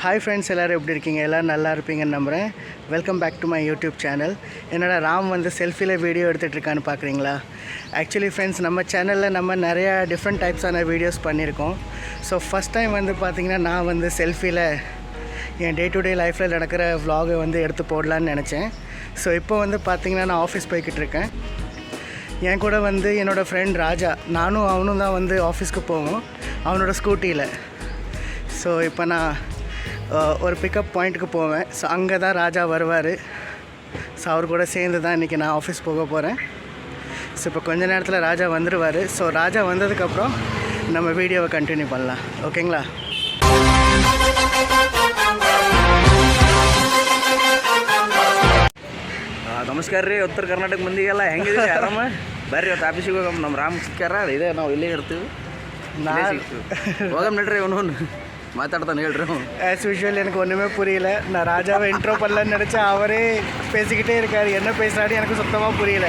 Hi friends, எல்லோரும் எப்படி இருக்கீங்க? எல்லோரும் நல்லா இருப்பீங்கன்னு நம்புகிறேன். Welcome back to my YouTube channel. என்னோட ராம் வந்து செல்ஃபியில் வீடியோ எடுத்துகிட்ருக்கான்னு பார்க்குறீங்களா? ஆக்சுவலி ஃப்ரெண்ட்ஸ், நம்ம சேனலில் நம்ம நிறையா டிஃப்ரெண்ட் டைப்ஸான வீடியோஸ் பண்ணியிருக்கோம். ஸோ ஃபஸ்ட் டைம் வந்து பார்த்திங்கன்னா நான் வந்து செல்ஃபியில் என் டே டு டே லைஃப்பில் நடக்கிற vlog-ஐ வந்து எடுத்து போடலான்னு நினச்சேன். ஸோ இப்போ வந்து பார்த்திங்கன்னா நான் ஆஃபீஸ் போய்கிட்டு இருக்கேன். என் கூட வந்து என்னோடய ஃப்ரெண்ட் ராஜா, நானும் அவனும் தான் வந்து ஆஃபீஸ்க்கு போவோம் அவனோட ஸ்கூட்டியில். ஸோ இப்போ நான் ஒரு பிக்கப் பாயிண்ட்டுக்கு போவேன். ஸோ அங்கே தான் ராஜா வருவார். ஸோ அவர் கூட சேர்ந்து தான் இன்றைக்கி நான் ஆஃபீஸ் போக போகிறேன். ஸோ இப்போ கொஞ்ச நேரத்தில் ராஜா வந்துடுவார். ஸோ ராஜா வந்ததுக்கப்புறம் நம்ம வீடியோவை கண்டினியூ பண்ணலாம். ஓகேங்களா? ನಮಸ್ಕಾರ ರೀ. ಉತ್ತರ ಕರ್ನಾಟಕ ಮಂದಿಗೆಲ್ಲ ಹೆಂಗಿದ್ದೀವಿ? ಆರಾಮ ಬರ್ರಿ. ಇವತ್ತು ಆಫೀಸಿಗೆ ಹೋಗಮ್ಮ. ನಮ್ಮ ರಾಮ್ ಸಿಕ್ಕ್ಯಾರ. ಇದೇ ನಾವು ಇಲ್ಲೇ ಇರ್ತೀವಿ. ಹೋಗಮ್ ನಡ್ರಿ. ಅವನು மாத்தாடுதான் ಹೇಳ್றோம். ஆஸ் யூஷுவல் எனக்கு ஒன்றுமே புரியல. நான் ராஜாவை இன்ட்ரோ பண்ணலான்னு நினச்சேன். அவரே பேசிக்கிட்டே இருக்கார். என்ன பேசுகிறாரு எனக்கு சுத்தமாக புரியல.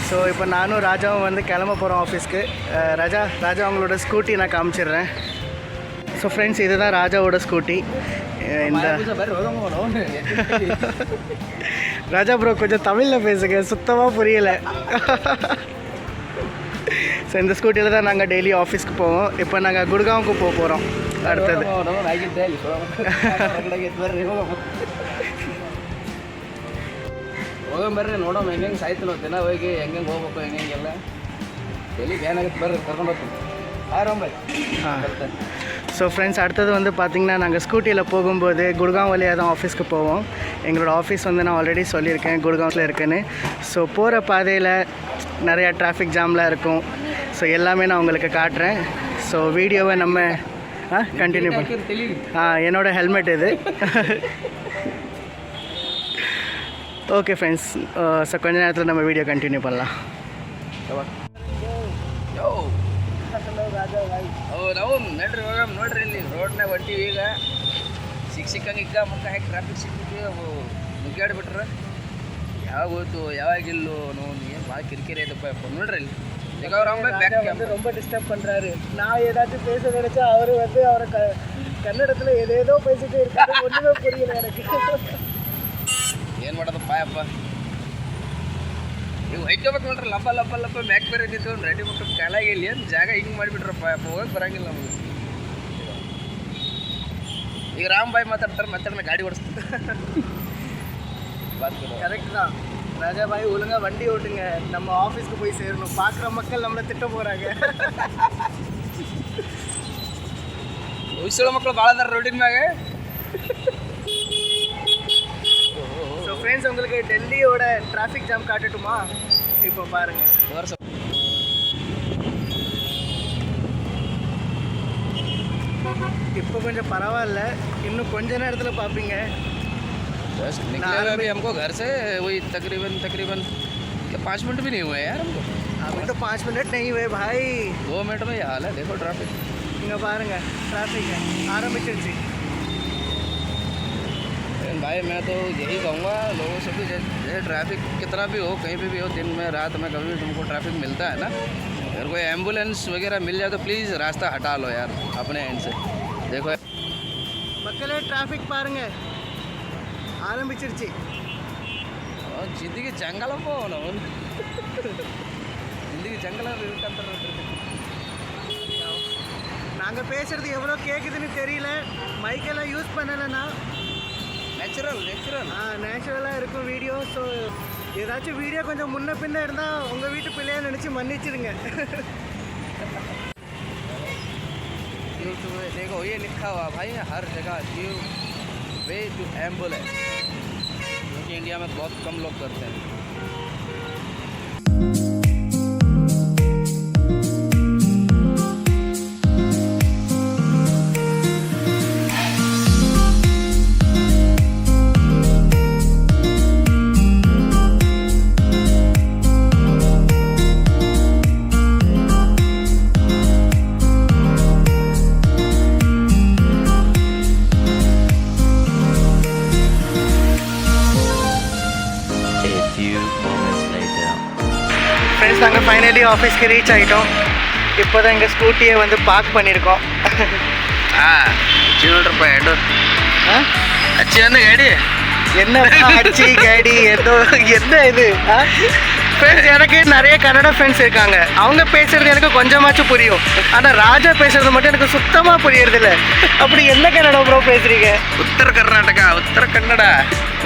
ஸோ இப்போ நானும் ராஜாவும் வந்து கிளம்ப போகிறோம் ஆஃபீஸ்க்கு. ராஜா அவங்களோட ஸ்கூட்டி நான் காமிச்சிடுறேன். ஸோ ஃப்ரெண்ட்ஸ், இதுதான் ராஜாவோட ஸ்கூட்டி. இந்த ராஜா ப்ரோ கொஞ்சம் தமிழில் பேசுங்க, சுத்தமாக புரியலை. ஸோ இந்த ஸ்கூட்டியில் தான் நாங்கள் டெய்லி ஆஃபீஸ்க்கு போவோம். இப்போ நாங்கள் குட்காவுக்கு போக போகிறோம் அடுத்தது. ಹೋಗಮ್ ಬರ್ರಿ, ನೋಡೋಣ ಹೆಂಗೆ ಸಾಯ್ತು ದಿನ ಹೋಗಿ ಹೆಂಗೆ ಹೋಗ್ಬೇಕು ಹೆಂಗೆಲ್ಲ ಎಲ್ಲಿ ಬ್ಯಾನ್ ಆಗುತ್ತೆ. ಬರ್ರಿ, ಕರ್ಕೊಂಡು ಹೋಗ್ತೀನಿ. ஸோ ஃப்ரெண்ட்ஸ், அடுத்தது வந்து பார்த்திங்கன்னா நாங்கள் ஸ்கூட்டியில் போகும்போது குட்காவ் வழியாக தான் ஆஃபீஸ்க்கு போவோம். எங்களோட ஆஃபீஸ் வந்து நான் ஆல்ரெடி சொல்லியிருக்கேன் குட்காவில் இருக்குன்னு. ஸோ போகிற பாதையில் நிறையா டிராஃபிக் ஜாம்லாம் இருக்கும். ஸோ எல்லாமே நான் உங்களுக்கு காட்டுறேன். ஸோ வீடியோவை நம்ம கண்டினியூ பண்ண. என்னோடய ஹெல்மெட் இது. ஓகே ஃப்ரெண்ட்ஸ், ஸோ கொஞ்ச நேரத்தில் நம்ம வீடியோ கண்டினியூ பண்ணலாம். ನಾವು ನಡ್ರಿ ಹೋಗಮ್. ನೋಡ್ರಿ ಇಲ್ಲಿ ರೋಡ್ನಾಗ ಹೊಂಟೀವಿ. ಈಗ ಸಿಕ್ಕಂಗೆ ಮತ್ತೆ ಹಾಕಿ ಟ್ರಾಫಿಕ್ ಸಿಕ್ಕಿದ್ವಿ. ಅವು ಮುಗ್ಗಾಡ್ಬಿಟ್ರೆ ಯಾವಾಗ ಹೋಯ್ತು ಯಾವಾಗಿಲ್ಲೋ ನಾವು ಏನು ಭಾಳ ಕಿರಿಕಿರಿ ಐತಪ್ಪ. ನೋಡ್ರಿ ಇಲ್ಲಿ ಈಗ ಅವ್ರು அவங்க ரொம்ப டிஸ்டர்ப் பண்ணுறாரு. நான் ஏதாச்சும் பேச நினச்சா அவர் வந்து அவரை கன்னடத்தில் ஏதேதோ பேசிட்டே இருக்காரு. ஒன்றுமே புரியல எனக்கு. ಏನು ಮಾಡೋದಪ್ಪ ಅಪ್ಪ. ನೀವು ಹೊಯ್ಕೋಬೇಕು ನೋಡ್ರಿ. ಲಬ್ಬ ಲಬ್ಬ ಲಬ್ಬ ಮ್ಯಾಕ್ ಬೇರೆ ನಿಂತು ರೆಡಿ ಬಿಟ್ಟು ಕಾಲಾಗಿ ಇಲ್ಲಿ ಏನು ಜಾಗ ಹಿಂಗೆ ಮಾಡಿಬಿಟ್ರಪ್ಪ ಅಪ್ಪ. ಹೋಗಕ್ಕೆ ಬರೋಂಗಿಲ್ಲ ನಮಗೆ. ಈಗ ರಾಮ್ ಬಾಯ್ ಮಾತಾಡ್ತಾರೆ ಗಾಡಿ ஓடிஸ்து. கரெக்ட் தான் ராஜா பாய். ஒழுங்காக வண்டி ஓட்டுங்க, நம்ம ஆஃபீஸ்க்கு போய் சேரணும். பார்க்குற மக்கள் நம்மளை திட்ட போகிறாங்க. உயிசோட மக்கள் ಭಾಳ ಅದಾರ ರೋಡಿನ ಮ್ಯಾಗ. ஸோ ஃப்ரெண்ட்ஸ், உங்களுக்கு டெல்லியோட டிராஃபிக் ஜாம் காட்டட்டுமா? இப்போ பாருங்கள். இப்போ கொஞ்சம் பரவாயில்ல. இன்னும் கொஞ்ச நேரத்தில் பார்ப்பீங்க. बस निकले हुए अभी हमको घर से वही तकरीबन 5 मिनट भी नहीं हुए यार हमको. अभी तो 5 मिनट नहीं हुए भाई. 2 मिनट में ये हाल है. देखो ट्रैफिक. இங்கே பாருங்கள், ट्रैफिक है ஆரம்பிச்சிருச்சு. भाई मैं तो यही कहूँगा लोगों से भी, जैसे ट्रैफिक कितना भी हो, कहीं भी हो, दिन में रात में कभी भी तुमको ट्रैफिक मिलता है ना, अगर कोई एम्बुलेंस वगैरह मिल जाए तो प्लीज़ रास्ता हटा लो यार अपने एंड से. देखो மக்களே, டிராஃபிக் பாருங்கள் ஆரம்பிச்சிருச்சு. ಜಿಂದಗಿ ಜಂಗಲಪ್ಪ ನಾವು. ಜಿಂದಗಿ ಜಂಗಲ இருக்கಂತಾರೆ. நாங்கள் பேசுகிறது எவ்வளோ கேட்குதுன்னு தெரியல. மைக்கெல்லாம் யூஸ் பண்ணலைன்னா நேச்சுரலாக இருக்கும் வீடியோ. ஸோ ஏதாச்சும் வீடியோ கொஞ்சம் முன்ன பின்ன இருந்தால் உங்கள் வீட்டு பிள்ளையை நினச்சி மன்னிச்சிடுங்க. देखो ये लिखा हुआ भाई हर जगह गिव वे टू एम्बुलेंस, क्योंकि इंडिया में बहुत कम लोग करते हैं. ஃப்ரெண்ட்ஸ், நாங்கள் ஃபைனலி ஆஃபீஸ்க்கு ரீச் ஆகிட்டோம். இப்போ தான் எங்கள் ஸ்கூட்டியை வந்து பார்க் பண்ணியிருக்கோம். ಹಚ್ಚಿ ನೋಡ್ರಪ್ಪ ಎರಡು ಹಾಂ ಹಚ್ಚಿ ಅಂದ ಗಾಡಿ என்ன ஆச்சி கேடி ஏதோ என்ன இது ஃப்ரெண்ட்ஸ் எனக்கு நிறைய கன்னட ஃப்ரெண்ட்ஸ் இருக்காங்க. அவங்க பேசுறது எனக்கு கொஞ்சமாச்சும் புரியும். ஆனால் ராஜா பேசுறது மட்டும் எனக்கு சுத்தமாக புரியறதில்ல. அப்படி என்ன கன்னடம் ப்ரோ பேசுறீங்க? ಉತ್ತರ ಕರ್ನಾಟಕ ಉತ್ತರ ಕನ್ನಡ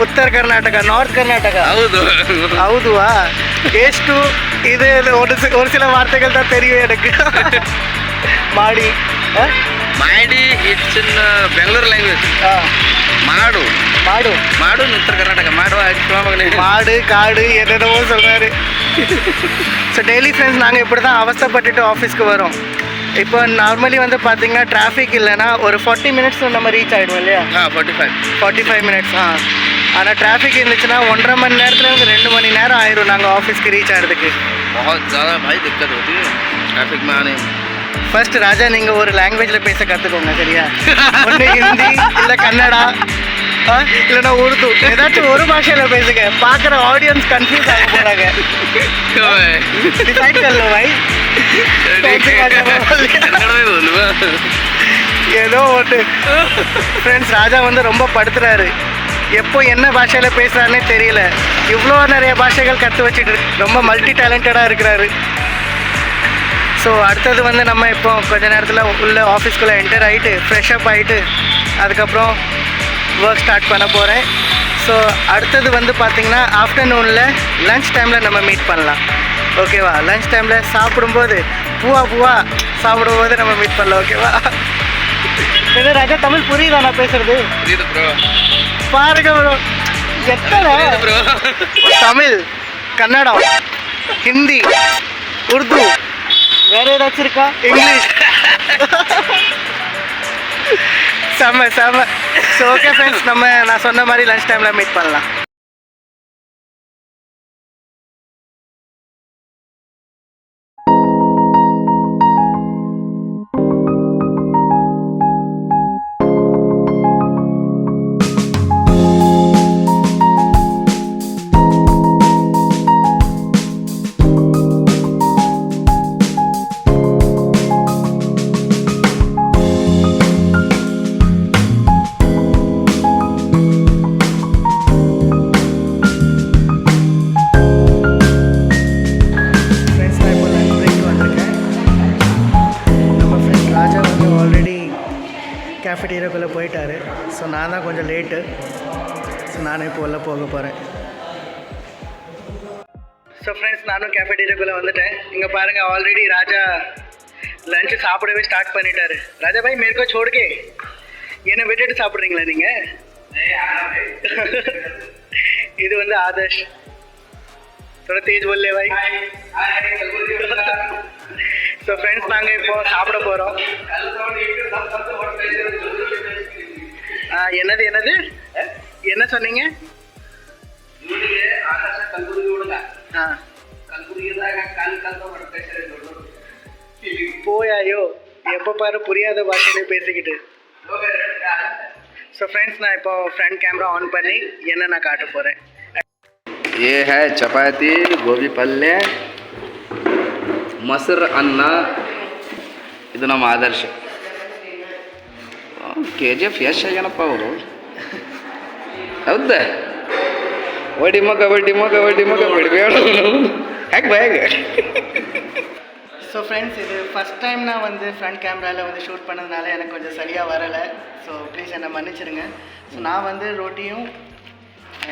ಉತ್ತರ ಕರ್ನಾಟಕ, ನಾರ್ತ್ ಕರ್ನಾಟಕ. ಹೌದು ಹೌದುವಾ? ಎಷ್ಟು ಇದು ஒரு சில வார்த்தைகள் தான் தெரியும் எனக்கு. ಮಾಡಿ ಮಾಡಿ ಇಟ್ಸ್ ಇನ್ ಬೆಂಗಳೂರು ಲ್ಯಾಂಗ್ವೇಜ್. மாடு மாடு மாடு உத்தர கர்நாடக மாடு காடு என்னென்னவோ சொல்கிறாரு. ஸோ டெய்லி ஃப்ரெண்ட்ஸ் நாங்கள் இப்படி தான் அவஸ்தைப்பட்டுட்டு ஆஃபீஸ்க்கு வரோம். இப்போ நார்மலி வந்து பார்த்தீங்கன்னா டிராஃபிக் இல்லைன்னா ஒரு 40 மினிட்ஸ் நம்ம ரீச் ஆகிடுவோம் இல்லையா? 45 மினிட்ஸ். ஆனால் டிராஃபிக் இருந்துச்சுன்னா 1.5 மணி நேரத்துலேருந்து 2 மணி நேரம் ஆயிரும் நாங்கள் ஆஃபீஸ்க்கு ரீச் ஆகிறதுக்கு. டிராஃபிக் மானே ஃபர்ஸ்ட் ராஜா நீங்கள் ஒரு லாங்குவேஜில் பேச கற்றுக்கோங்க, சரியா? ஒன்று ஹிந்தி இல்லை கன்னடா இல்லைன்னா உருது, ஏதாச்சும் ஒரு பாஷையில் பேசுங்க. பார்க்குற ஆடியன்ஸ் கன்ஃபியூஸ் ஆக போகிறாங்க. டிசைட் कर लो भाई. ஏதோ ஒன்று ஃப்ரெண்ட்ஸ் ராஜா வந்து ரொம்ப படுத்துறாரு. எப்போ என்ன பாஷையில் பேசுகிறாருன்னே தெரியல. இவ்வளோ நிறைய பாஷைகள் கற்று வச்சுட்டு ரொம்ப மல்டி டேலண்டடாக இருக்கிறாரு. ஸோ அடுத்தது வந்து நம்ம இப்போ கொஞ்ச நேரத்தில் உள்ள ஆஃபீஸ்குள்ளே என்டர் ஆகிட்டு ஃப்ரெஷ்அப் ஆகிட்டு அதுக்கப்புறம் ஒர்க் ஸ்டார்ட் பண்ண போகிறேன். ஸோ அடுத்தது வந்து பார்த்திங்கன்னா ஆஃப்டர்நூனில் லன்ச் டைமில் நம்ம மீட் பண்ணலாம். ஓகேவா? லன்ச் டைமில் சாப்பிடும்போது பூவா சாப்பிடும்போது நம்ம மீட் பண்ணலாம். ஓகேவா? ஏதோ ராஜா தமிழ் புரியுதா நான் பேசுகிறது? புரியுது ப்ரோ. பாருங்க ப்ரோ, எத்தனை தமிழ், கன்னடம், ஹிந்தி, உருது, வேற ஏதாச்சும் இருக்கா? இங்கிலீஷ். செம்ம. ஸோ ஓகே ஃப்ரெண்ட்ஸ், நான் சொன்ன மாதிரி லன்ச் டைமில் மீட் பண்ணலாம். கேஃபெட்டீரியாக்குள்ளே போயிட்டாரு. ஸோ நான் தான் கொஞ்சம் லேட்டு. ஸோ நானும் இப்போ உள்ளே போக போகிறேன். ஸோ ஃப்ரெண்ட்ஸ், நானும் கேஃபெட்டீரியாக்குள்ளே வந்துட்டேன். இங்கே பாருங்கள், ஆல்ரெடி ராஜா லஞ்சு சாப்பிடவே ஸ்டார்ட் பண்ணிட்டாரு. ராஜா பாய் மேற்கோ சோடுக்கே என்னை விட்டுட்டு சாப்பிட்றீங்களா நீங்கள்? இது வந்து ஆதர்ஷ். थोड़ा तेज बोल ले भाई. ஸோ ஃப்ரெண்ட்ஸ், நாங்கள் இப்போ சாப்பிட போகிறோம். என்னது என்ன சொன்னீங்க? போயாயோ, எப்போ பாரு புரியாத பாஷையிலே பேசிக்கிட்டு. ஸோ ஃப்ரெண்ட்ஸ், நான் இப்போ ஃப்ரண்ட் கேமரா ஆன் பண்ணி என்ன நான் காட்ட போகிறேன். ये है चपाती, गोभी पल्ले, ಮೊಸರು ಅನ್ನ. ಇದು ನಮ್ಮ ಆದರ್ಶ. KGF ಯಶ್ ಆಗ್ಯಾನಪ್ಪ ಅವರು. ಹೌದಾ? ಒಡಿ ಮಗ ಬಿಡಬೇಡ ಹೇಗೆ ಬ್ಯಾಗ್. ஸோ ஃப்ரெண்ட்ஸ், இது ஃபஸ்ட் டைம் நான் வந்து ஃப்ரண்ட் கேமராவில் வந்து ஷூட் பண்ணதுனால எனக்கு கொஞ்சம் சரியாக வரலை. ஸோ ப்ளீஸ் என்னை மன்னிச்சிடுங்க. ஸோ நான் வந்து ரோட்டியும்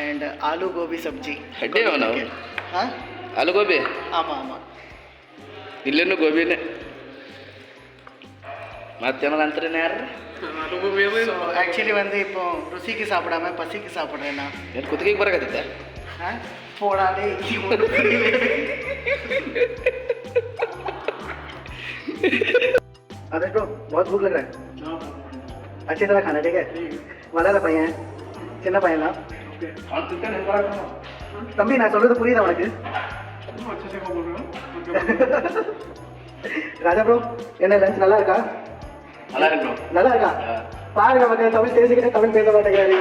அண்ட் ஆலு கோபி சப்ஜி. ಆಲೂ ಗೋಬಿ? ஆமாம். ಇಲ್ಲೇನು ಗೋಬಿನೇ. ಮತ್ತೇನೋ ಅಂತಾರೆ ಯಾರು? ஆக்சுவலி வந்து இப்போ ருசிக்கு சாப்பிடாம பசிக்கு சாப்பிட்றேன் நான். ಏನು ಕುತ್ತಿಗೆ ಬರಕತ್ತಿದ್ದೆ? போடாதே. आदर्श ब्रो, बहुत भूख लग रहा है. अच्छी तरह खाना, ठीक है? வளர பையன், சின்ன பையன் தான் தம்பி. நான் சொல்றது புரியுதா உனக்கு? ராஜா ப்ரோ, என்ன லஞ்ச் நல்லா இருக்கா? நல்லா இருக்கா? பாருங்க மக்கள், தமிழ் தெரிஞ்சுக்கிட்டு தமிழ் பேச மாட்டேங்கிறாரு.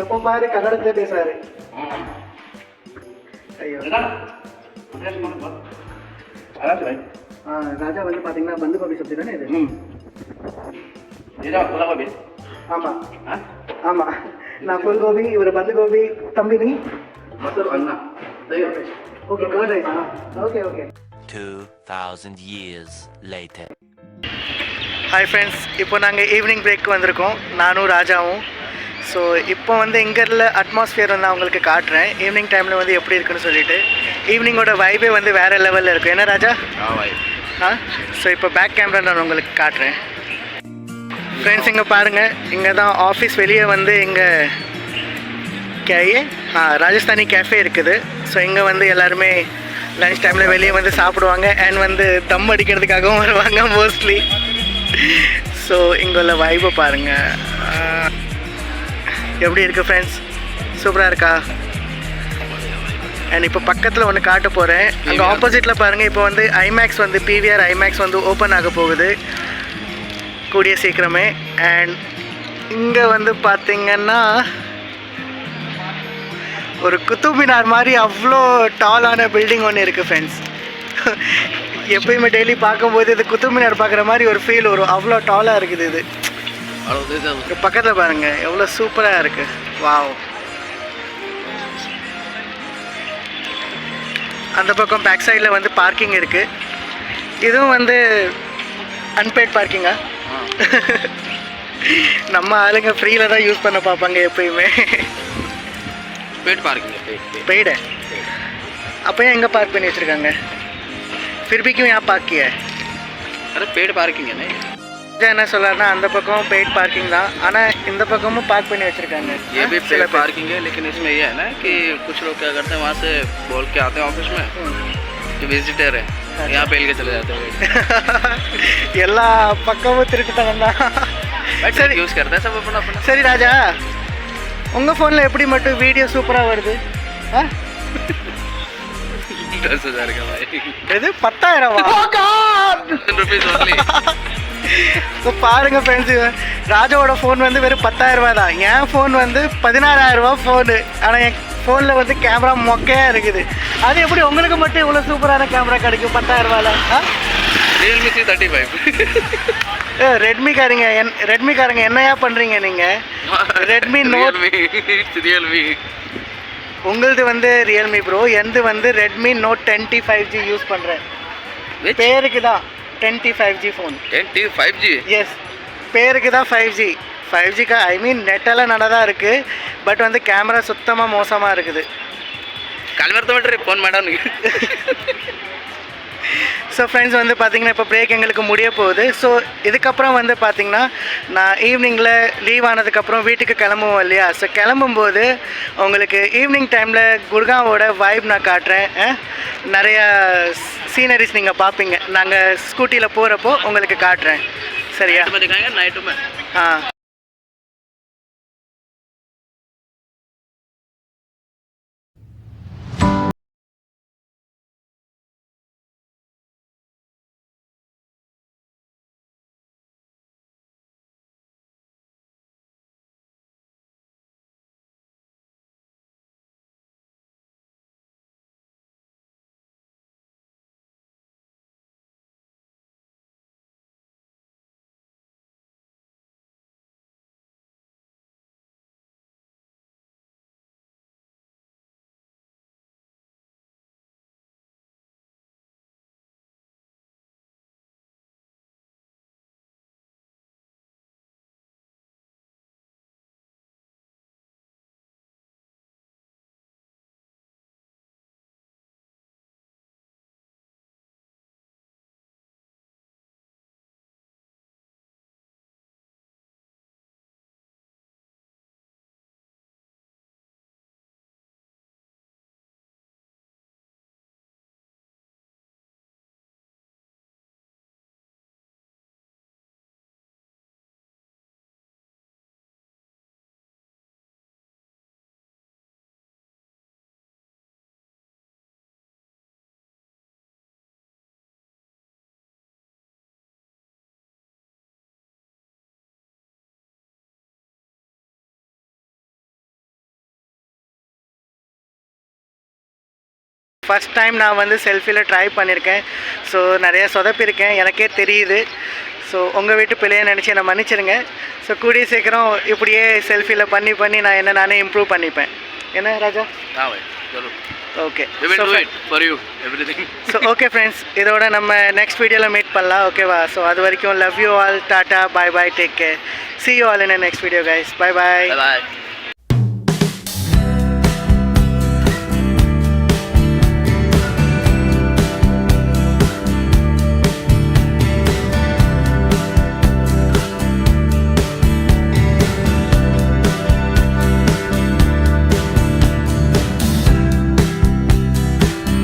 எப்போ பாரு கன்னடத்திலே பேசுறாரு. ஐயோ. ராஜா வந்து பார்த்தீங்கன்னா பந்து கோபி சப்ஜி தானே இது? இதுதான் புள்ள கோபி. ஆமாம் ஆ? ஆமாம், நான் ஃபுல் கோபி, இவர் பந்து கோபி. தம்பி நீ? மொத்தம் அண்ணா. ஓகே, கர்ட் ரைஸா? Okay okay. 2000 years later. Hi friends, இப்போ நாங்கள் ஈவினிங் பிரேக் வந்திருக்கோம், நானும் ராஜாவும். ஸோ இப்போ வந்து இங்கே உள்ள அட்மாஸ்ஃபியர் வந்து நான் உங்களுக்கு காட்டுறேன் ஈவினிங் டைமில் வந்து எப்படி இருக்குன்னு சொல்லிட்டு. ஈவினிங்கோட வைபே வந்து வேறு லெவலில் இருக்கும், என்ன ராஜா? ஆ, ஸோ இப்போ பேக் கேமரா நான் உங்களுக்கு காட்டுறேன். ஃப்ரெண்ட்ஸ் இங்கே பாருங்கள், இங்கே தான் ஆஃபீஸ் வெளியே வந்து இங்கே ராஜஸ்தானி கேஃபே இருக்குது. ஸோ இங்கே வந்து எல்லாருமே லன்ச் டைமில் வெளியே வந்து சாப்பிடுவாங்க அண்ட் வந்து தம் அடிக்கிறதுக்காகவும் வருவாங்க மோஸ்ட்லி. ஸோ இங்கே உள்ள வைபை பாருங்கள் எப்படி இருக்குது ஃப்ரெண்ட்ஸ், சூப்பராக இருக்கா? அண்ட் இப்போ பக்கத்தில் ஒன்று காட்ட போகிறேன். அங்கே ஆப்போசிட்டில் பாருங்கள், இப்போ வந்து ஐமேக்ஸ் வந்து பிவிஆர் ஐமேக்ஸ் வந்து ஓப்பன் ஆக போகுது கூடிய சீக்கிரமே. அண்ட் இங்கே வந்து பார்த்திங்கன்னா ஒரு குத்துப் மினார் மாதிரி அவ்வளோ டாலான பில்டிங் ஒன்று இருக்குது ஃப்ரெண்ட்ஸ். எப்பயுமே டெய்லி பார்க்கும்போது இது குத்துப் மினார் பார்க்குற மாதிரி ஒரு ஃபீல் வரும், அவ்வளோ டாலாக இருக்குது இது. பக்கத்தில் பாருங்கள் எவ்வளோ சூப்பராக இருக்குது. வாவ். அந்த பக்கம் பேக் சைடில் வந்து பார்க்கிங் இருக்குது. இதுவும் வந்து அன்பெய்ட் பார்க்கிங்கா? நம்ம ஆளுங்க ஃப்ரீயில் தான் யூஸ் பண்ண பார்ப்பாங்க எப்பயுமே. பெய்டு அப்போ ஏன் எங்கே பார்க் பண்ணி வச்சுருக்காங்க? फिर भी क्यों यहाँ पार्क किया है? अरे पेड पार्किंग है नहीं. என்ன சொல்றாருன்னா அந்த பக்கம் पेड पार्किंग தான், ஆனால் இந்த பக்கமும் பார்க் பண்ணி வச்சுருக்காங்க. ये भी पेड पार्किंग है, लेकिन इसमें ये है ना कि कुछ लोग क्या करते हैं वहाँ से बोल के आते हैं ऑफिस में कि विजिटर है, यहाँ पे के चले जाते हैं. எல்லா பக்கமும் திருட்டுத்தனம் தான். सर यूज़ करते हैं सब अपना अपना. சரி ராஜா, உங்கள் ஃபோனில் எப்படி மட்டும் வீடியோ சூப்பராக வருது? ஆ 10,000 का भाई. எது 10,000? Rupees only. ஸோ பாருங்கள் ஃப்ரெண்ட்ஸு, ராஜாவோட ஃபோன் வந்து வெறும் 10,000 தான். என் ஃபோன் வந்து 16,000 ஃபோனு. ஆனால் என் ஃபோனில் வந்து கேமரா மொக்கையாக இருக்குது. அது எப்படி உங்களுக்கு மட்டும் இவ்வளோ சூப்பரான கேமரா கிடைக்கும் 10,000? Realme C35. ரெட்மிக்காரங்க என்னையா பண்ணுறீங்க நீங்கள்? Redmi Note. ரியல்மி. உங்களது வந்து ரியல்மி ப்ரோ, எந்த வந்து Redmi note 10T 5G use பண்ணுறேன். பேருக்கு தான் 10T 5G phone. 10T 5G? S, பேருக்கு தான் 5G. 5Gக்கா ஐ மீன் நெட்டெல்லாம் நல்லா தான் இருக்குது, பட் வந்து கேமரா சுத்தமாக மோசமாக இருக்குது. கல்வர்த்த ஃபோன் மேடம். ஸோ ஃப்ரெண்ட்ஸ் வந்து பார்த்திங்கன்னா இப்போ பிரேக் எங்களுக்கு முடிய போகுது. ஸோ இதுக்கப்புறம் வந்து பார்த்திங்கன்னா நான் ஈவினிங்கில் லீவ் ஆனதுக்கப்புறம் வீட்டுக்கு கிளம்புவோம் இல்லையா? ஸோ கிளம்பும்போது உங்களுக்கு ஈவினிங் டைமில் குர்காவோட வைப் நான் காட்டுறேன். நிறையா சீனரிஸ் நீங்கள் பார்ப்பீங்க, நாங்கள் ஸ்கூட்டியில் போகிறப்போ உங்களுக்கு காட்டுறேன். சரியா? நைட்டுமே. ஆ ஃபஸ்ட் டைம் நான் வந்து செல்ஃபியில் ட்ரை பண்ணியிருக்கேன். ஸோ நிறையா சொதப்பியிருக்கேன், எனக்கே தெரியுது. ஸோ உங்கள் வீட்டு பிள்ளையை நினச்சி என்னை மன்னிச்சிடுங்க. ஸோ கூடிய சீக்கிரம் இப்படியே செல்ஃபியில் பண்ணி நான் நானே இம்ப்ரூவ் பண்ணிப்பேன். என்ன ராஜா? ஓகே ஸோ ஓகே ஃப்ரெண்ட்ஸ், இதோட நம்ம நெக்ஸ்ட் வீடியோவில் மீட் பண்ணலாம். ஓகேவா? ஸோ அது வரைக்கும் love you all, tata, bye bye, take care, see you all in the next video guys, bye bye.